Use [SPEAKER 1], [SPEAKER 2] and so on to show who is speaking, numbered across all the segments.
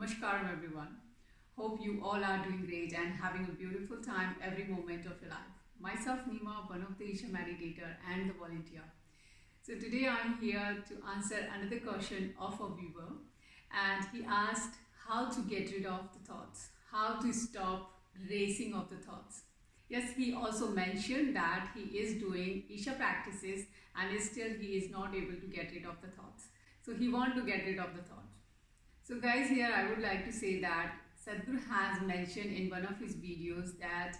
[SPEAKER 1] Namaskaram everyone. Hope you all are doing great and having a beautiful time every moment of your life. Myself Nima, one of the Isha meditator and the volunteer. So today I'm here to answer another question of a viewer, and he asked how to get rid of the thoughts, how to stop racing of the thoughts. Yes, he also mentioned that he is doing Isha practices and still he is not able to get rid of the thoughts. So he wants to get rid of the thoughts. So guys, here I would like to say that Sadhguru has mentioned in one of his videos that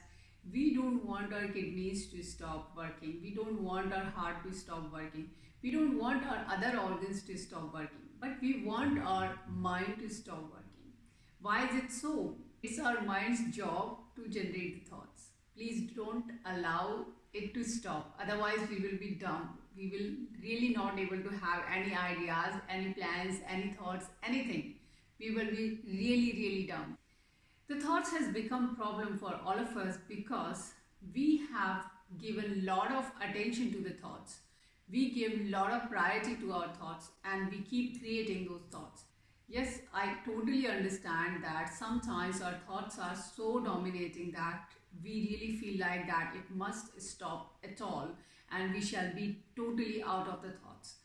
[SPEAKER 1] we don't want our kidneys to stop working. We don't want our heart to stop working. We don't want our other organs to stop working. But we want our mind to stop working. Why is it so? It's our mind's job to generate the thoughts. Please don't allow it to stop. Otherwise, we will be dumb. We will really not able to have any ideas, any plans, any thoughts, anything. We will be really dumb. The thoughts has become problem for all of us because we have given lot of attention to the thoughts. We give lot of priority to our thoughts and we keep creating those thoughts. Yes, I totally understand that sometimes our thoughts are so dominating that we really feel like that it must stop at all and we shall be totally out of the thoughts.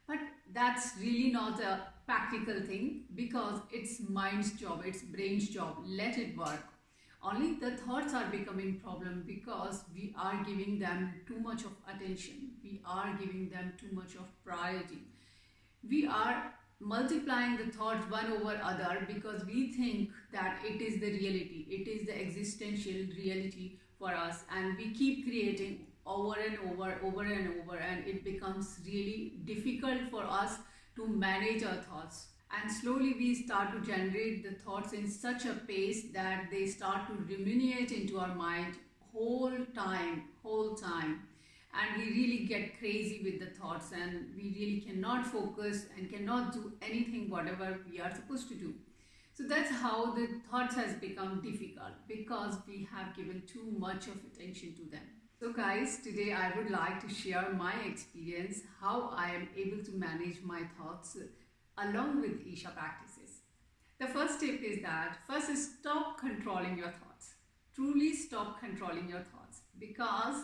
[SPEAKER 1] But that's really not a practical thing because it's mind's job, it's brain's job. Let it work. Only the thoughts are becoming problem because we are giving them too much of attention. We are giving them too much of priority. We are multiplying the thoughts one over other because we think that it is the reality, it is the existential reality for us, and we keep creating over and over, and it becomes really difficult for us to manage our thoughts. And slowly we start to generate the thoughts in such a pace that they start to ruminate into our mind whole time, and we really get crazy with the thoughts and we really cannot focus and cannot do anything whatever we are supposed to do. So that's how the thoughts has become difficult because we have given too much of attention to them. So guys, today I would like to share my experience how I am able to manage my thoughts along with Isha practices. The first tip is that first is stop controlling your thoughts. Truly stop controlling your thoughts, because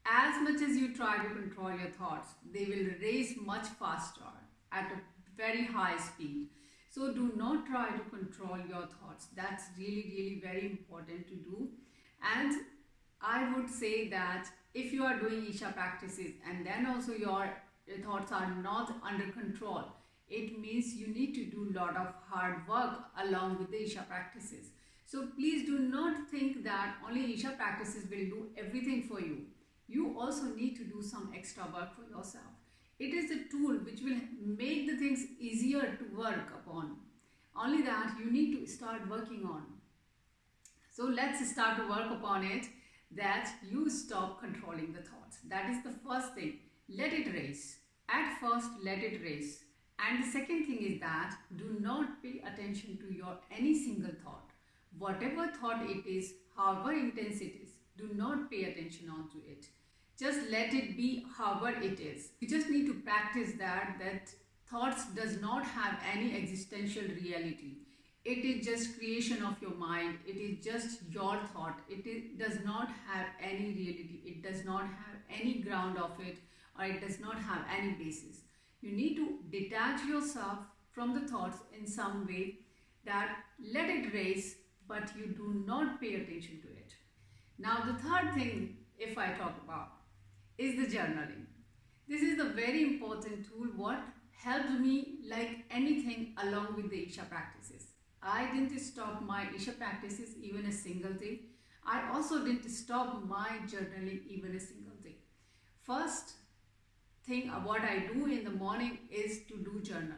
[SPEAKER 1] as much as you try to control your thoughts, they will race much faster at a very high speed. So do not try to control your thoughts. That's really very important to do. And I would say that if you are doing Isha practices and then also your thoughts are not under control, it means you need to do a lot of hard work along with the Isha practices. So please do not think that only Isha practices will do everything for you. You also need to do some extra work for yourself. It is a tool which will make the things easier to work upon. Only that you need to start working on. So let's start to work upon it, that you stop controlling the thoughts. That is the first thing. Let it race. At first, let it race. And the second thing is that do not pay attention to your any single thought. Whatever thought it is, however intense it is, do not pay attention on to it. Just let it be however it is. You just need to practice that thoughts does not have any existential reality. It is just creation of your mind. It is just your thought. Does not have any reality. It does not have any ground of it, or it does not have any basis. You need to detach yourself from the thoughts in some way, that let it race, but you do not pay attention to it. Now the third thing, if I talk about, is the journaling. This is a very important tool what helped me like anything along with the Isha practices. I didn't stop my Isha practices even a single day. I also didn't stop my journaling even a single day. First thing what I do in the morning is to do journal.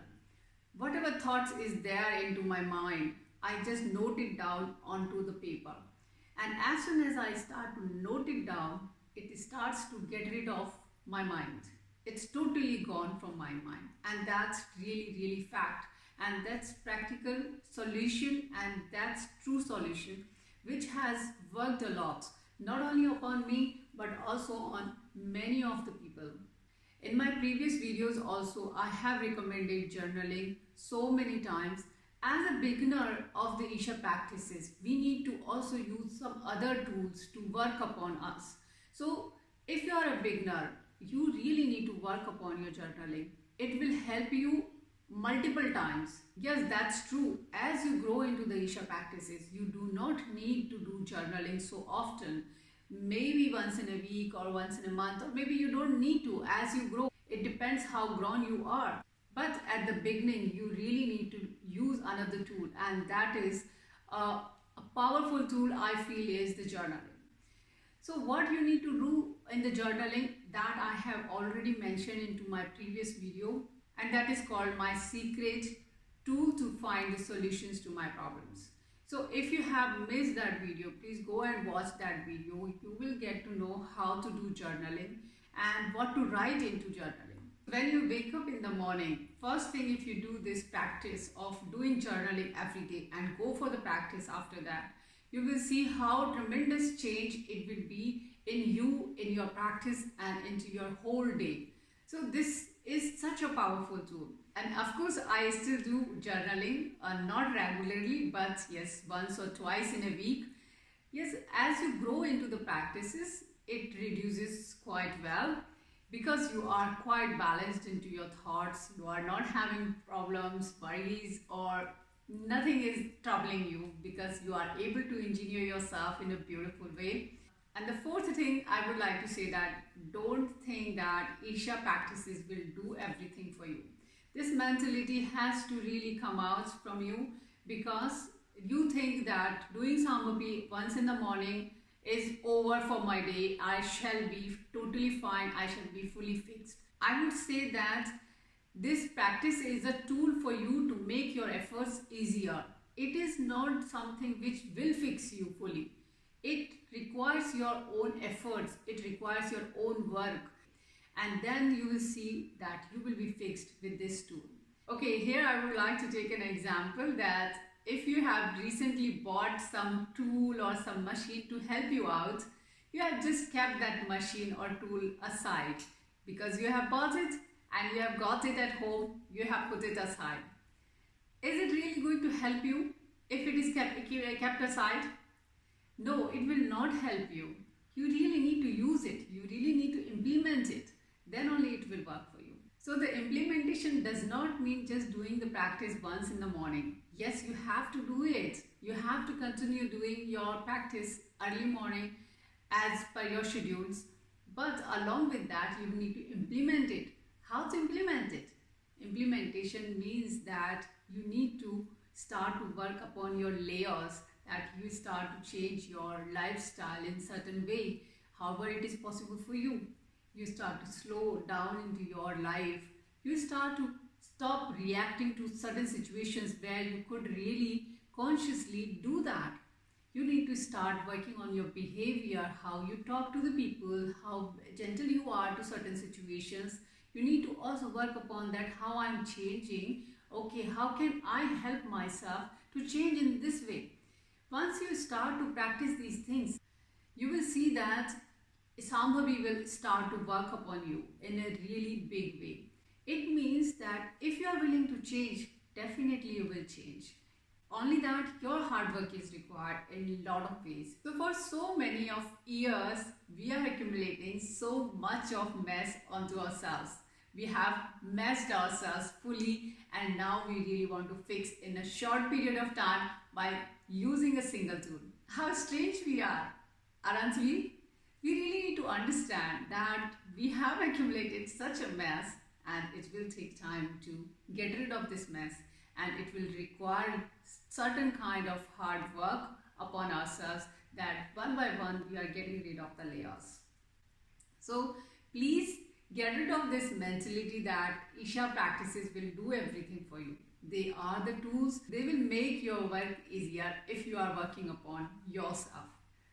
[SPEAKER 1] Whatever thoughts is there into my mind, I just note it down onto the paper. And as soon as I start to note it down, it starts to get rid of my mind. It's totally gone from my mind. And that's really fact. And that's practical solution, and that's true solution, which has worked a lot, not only upon me, but also on many of the people. In my previous videos also, I have recommended journaling so many times, As a beginner of the Isha practices, we need to also use some other tools to work upon us. So, if you are a beginner, you really need to work upon your journaling. It will help you multiple times. Yes, that's true. As you grow into the Isha practices, you do not need to do journaling so often. Maybe once in a week or once in a month, or maybe you don't need to as you grow. It depends how grown you are. But at the beginning, you really need to use another tool, and that is a powerful tool I feel is the journaling. So, what you need to do in the journaling that I have already mentioned into my previous video, and that is called my secret tool to find the solutions to my problems. So, if you have missed that video, please go and watch that video. You will get to know how to do journaling and what to write into journaling. When you wake up in the morning, first thing, if you do this practice of doing journaling every day and go for the practice after that, you will see how tremendous change it will be in you, in your practice, and into your whole day. So this is such a powerful tool. And of course, I still do journaling, not regularly, but yes, once or twice in a week. Yes, as you grow into the practices, it reduces quite well because you are quite balanced into your thoughts. You are not having problems, worries, or nothing is troubling you because you are able to engineer yourself in a beautiful way. And the fourth thing I would like to say that don't think that Isha practices will do everything for you. This mentality has to really come out from you because you think that doing Sambhavi once in the morning is over for my day. I shall be totally fine. I shall be fully fixed. I would say that this practice is a tool for you to make your efforts easier. It is not something which will fix you fully. It requires your own efforts. It requires your own work. And then you will see that you will be fixed with this tool. Okay, here I would like to take an example that if you have recently bought some tool or some machine to help you out, you have just kept that machine or tool aside because you have bought it and you have got it at home, you have put it aside. Is it really going to help you if it is kept aside? No, it will not help you. You really need to use it. You really need to implement it. Then only it will work for you. So the implementation does not mean just doing the practice once in the morning. Yes, you have to do it. You have to continue doing your practice early morning as per your schedules. But along with that, you need to implement it. How to implement it? Implementation means that you need to start to work upon your layers, that you start to change your lifestyle in certain way, however it is possible for you. You start to slow down into your life. You start to stop reacting to certain situations where you could really consciously do that. You need to start working on your behavior, how you talk to the people, how gentle you are to certain situations. You need to also work upon that, how I'm changing. Okay, how can I help myself to change in this way? Once you start to practice these things, you will see that Sambhavi will start to work upon you in a really big way. It means that if you are willing to change, definitely you will change. Only that your hard work is required in a lot of ways. So for so many of years, we are accumulating so much of mess onto ourselves. We have messed ourselves fully and now we really want to fix in a short period of time by using a single tool. How strange we are, aren't we? We really need to understand that we have accumulated such a mess and it will take time to get rid of this mess, and it will require certain kind of hard work upon ourselves that one by one we are getting rid of the layers. So please get rid of this mentality that Isha practices will do everything for you. They are the tools. They will make your work easier if you are working upon yourself.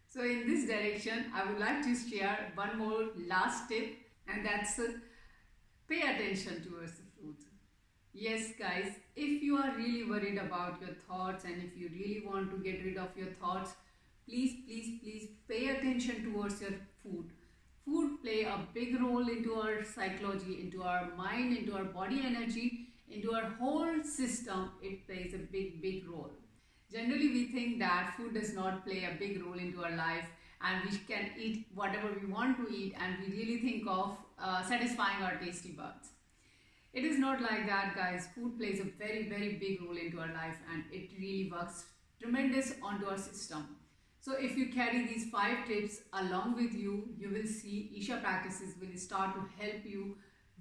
[SPEAKER 1] So in this direction, I would like to share one more last tip, and that's pay attention towards the fruit. Yes guys, if you are really worried about your thoughts and if you really want to get rid of your thoughts, please pay attention towards your food. Food play a big role into our psychology, into our mind, into our body energy, into our whole system, it plays a big role. Generally, we think that food does not play a big role into our life and we can eat whatever we want to eat, and we really think of satisfying our tasty buds. It is not like that, guys. Food plays a very big role into our life, and it really works tremendous onto our system. So if you carry these 5 tips along with you, you will see Isha practices will start to help you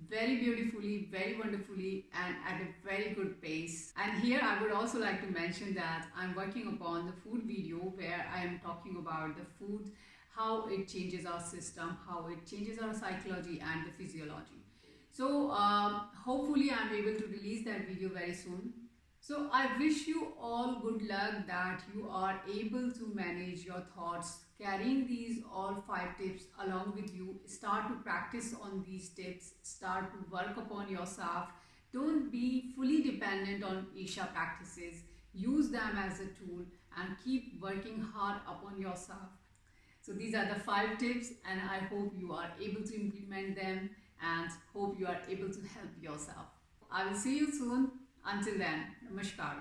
[SPEAKER 1] very beautifully, very wonderfully, and at a very good pace. And here I would also like to mention that I'm working upon the food video where I am talking about the food, how it changes our system, how it changes our psychology and the physiology. So hopefully I'm able to release that video very soon. So I wish you all good luck, that you are able to manage your thoughts, carrying these all 5 tips along with you. Start to practice on these tips, start to work upon yourself. Don't be fully dependent on Isha practices. Use them as a tool and keep working hard upon yourself. So these are the 5 tips, and I hope you are able to implement them and hope you are able to help yourself. I will see you soon. Until then, namaskar.